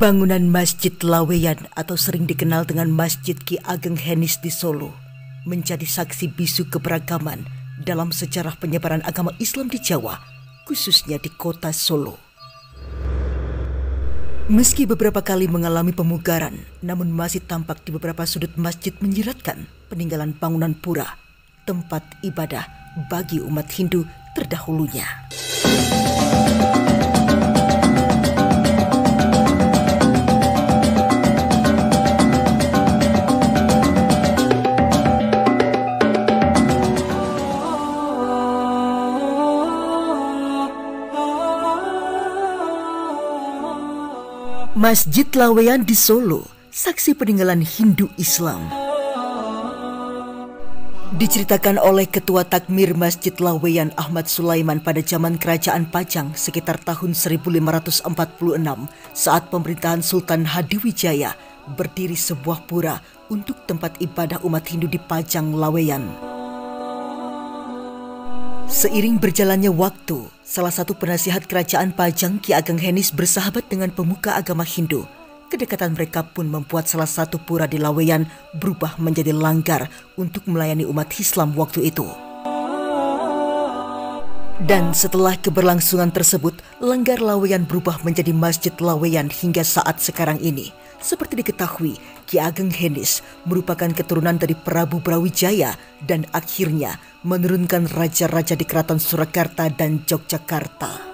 Bangunan Masjid Laweyan atau sering dikenal dengan Masjid Ki Ageng Henis di Solo menjadi saksi bisu keberagaman dalam sejarah penyebaran agama Islam di Jawa, khususnya di kota Solo. Meski beberapa kali mengalami pemugaran, namun masih tampak di beberapa sudut masjid menyiratkan peninggalan bangunan pura, tempat ibadah bagi umat Hindu terdahulunya. Masjid Laweyan di Solo, saksi peninggalan Hindu Islam. Diceritakan oleh Ketua Takmir Masjid Laweyan Ahmad Sulaiman pada zaman Kerajaan Pajang sekitar tahun 1546 saat pemerintahan Sultan Hadiwijaya berdiri sebuah pura untuk tempat ibadah umat Hindu di Pajang Laweyan. Seiring berjalannya waktu, salah satu penasihat kerajaan Pajang Ki Ageng Henis bersahabat dengan pemuka agama Hindu. Kedekatan mereka pun membuat salah satu pura di Laweyan berubah menjadi langgar untuk melayani umat Islam waktu itu. Dan setelah keberlangsungan tersebut, langgar Laweyan berubah menjadi Masjid Laweyan hingga saat sekarang ini. Seperti diketahui, Ki Ageng Henis merupakan keturunan dari Prabu Brawijaya dan akhirnya menurunkan raja-raja di Keraton Surakarta dan Yogyakarta.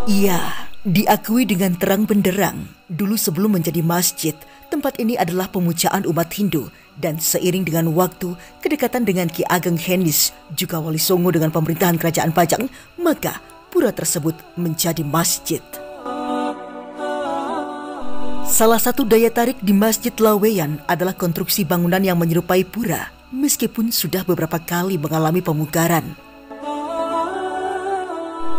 Ia diakui dengan terang benderang, dulu sebelum menjadi masjid, tempat ini adalah pemujaan umat Hindu. Dan seiring dengan waktu, kedekatan dengan Ki Ageng Henis, juga Wali Songo dengan pemerintahan Kerajaan Pajang, maka pura tersebut menjadi masjid. Salah satu daya tarik di Masjid Laweyan adalah konstruksi bangunan yang menyerupai pura, meskipun sudah beberapa kali mengalami pemugaran.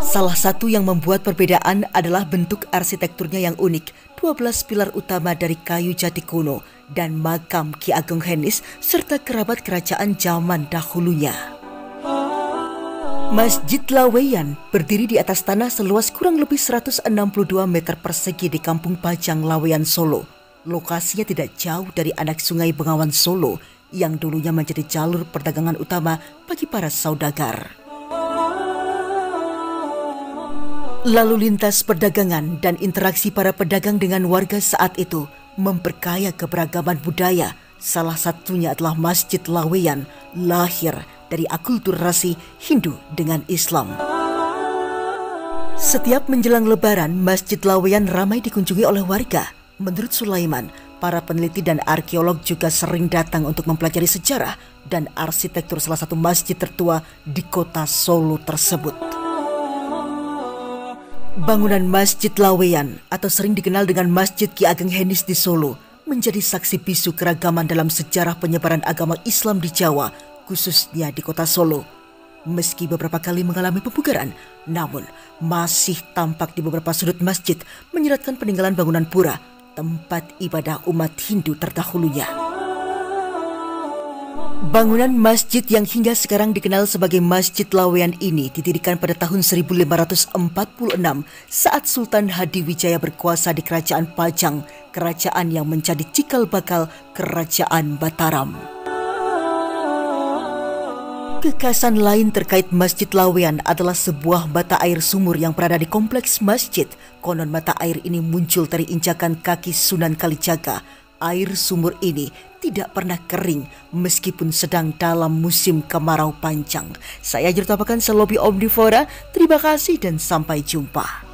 Salah satu yang membuat perbedaan adalah bentuk arsitekturnya yang unik, 12 pilar utama dari kayu jati kuno dan makam Ki Ageng Henis serta kerabat kerajaan zaman dahulunya. Masjid Laweyan berdiri di atas tanah seluas kurang lebih 162 meter persegi di Kampung Pajang Laweyan, Solo. Lokasinya tidak jauh dari anak sungai Bengawan Solo yang dulunya menjadi jalur perdagangan utama bagi para saudagar. Lalu lintas perdagangan dan interaksi para pedagang dengan warga saat itu memperkaya keberagaman budaya. Salah satunya adalah Masjid Laweyan, lahir dari akulturasi Hindu dengan Islam. Setiap menjelang Lebaran, Masjid Laweyan ramai dikunjungi oleh warga. Menurut Sulaiman, para peneliti dan arkeolog juga sering datang untuk mempelajari sejarah dan arsitektur salah satu masjid tertua di kota Solo tersebut. Bangunan Masjid Laweyan atau sering dikenal dengan Masjid Ki Ageng Henis di Solo menjadi saksi bisu keragaman dalam sejarah penyebaran agama Islam di Jawa, khususnya di kota Solo. Meski beberapa kali mengalami pemugaran, namun masih tampak di beberapa sudut masjid menyiratkan peninggalan bangunan pura, tempat ibadah umat Hindu terdahulunya. Bangunan masjid yang hingga sekarang dikenal sebagai Masjid Laweyan ini didirikan pada tahun 1546 saat Sultan Hadiwijaya berkuasa di Kerajaan Pajang, kerajaan yang menjadi cikal bakal Kerajaan Mataram. Kekhasan lain terkait Masjid Laweyan adalah sebuah mata air sumur yang berada di kompleks masjid. Konon mata air ini muncul dari injakan kaki Sunan Kalijaga. Air sumur ini tidak pernah kering meskipun sedang dalam musim kemarau panjang. Saya Jurtapakan Selobi Omnivora, terima kasih dan sampai jumpa.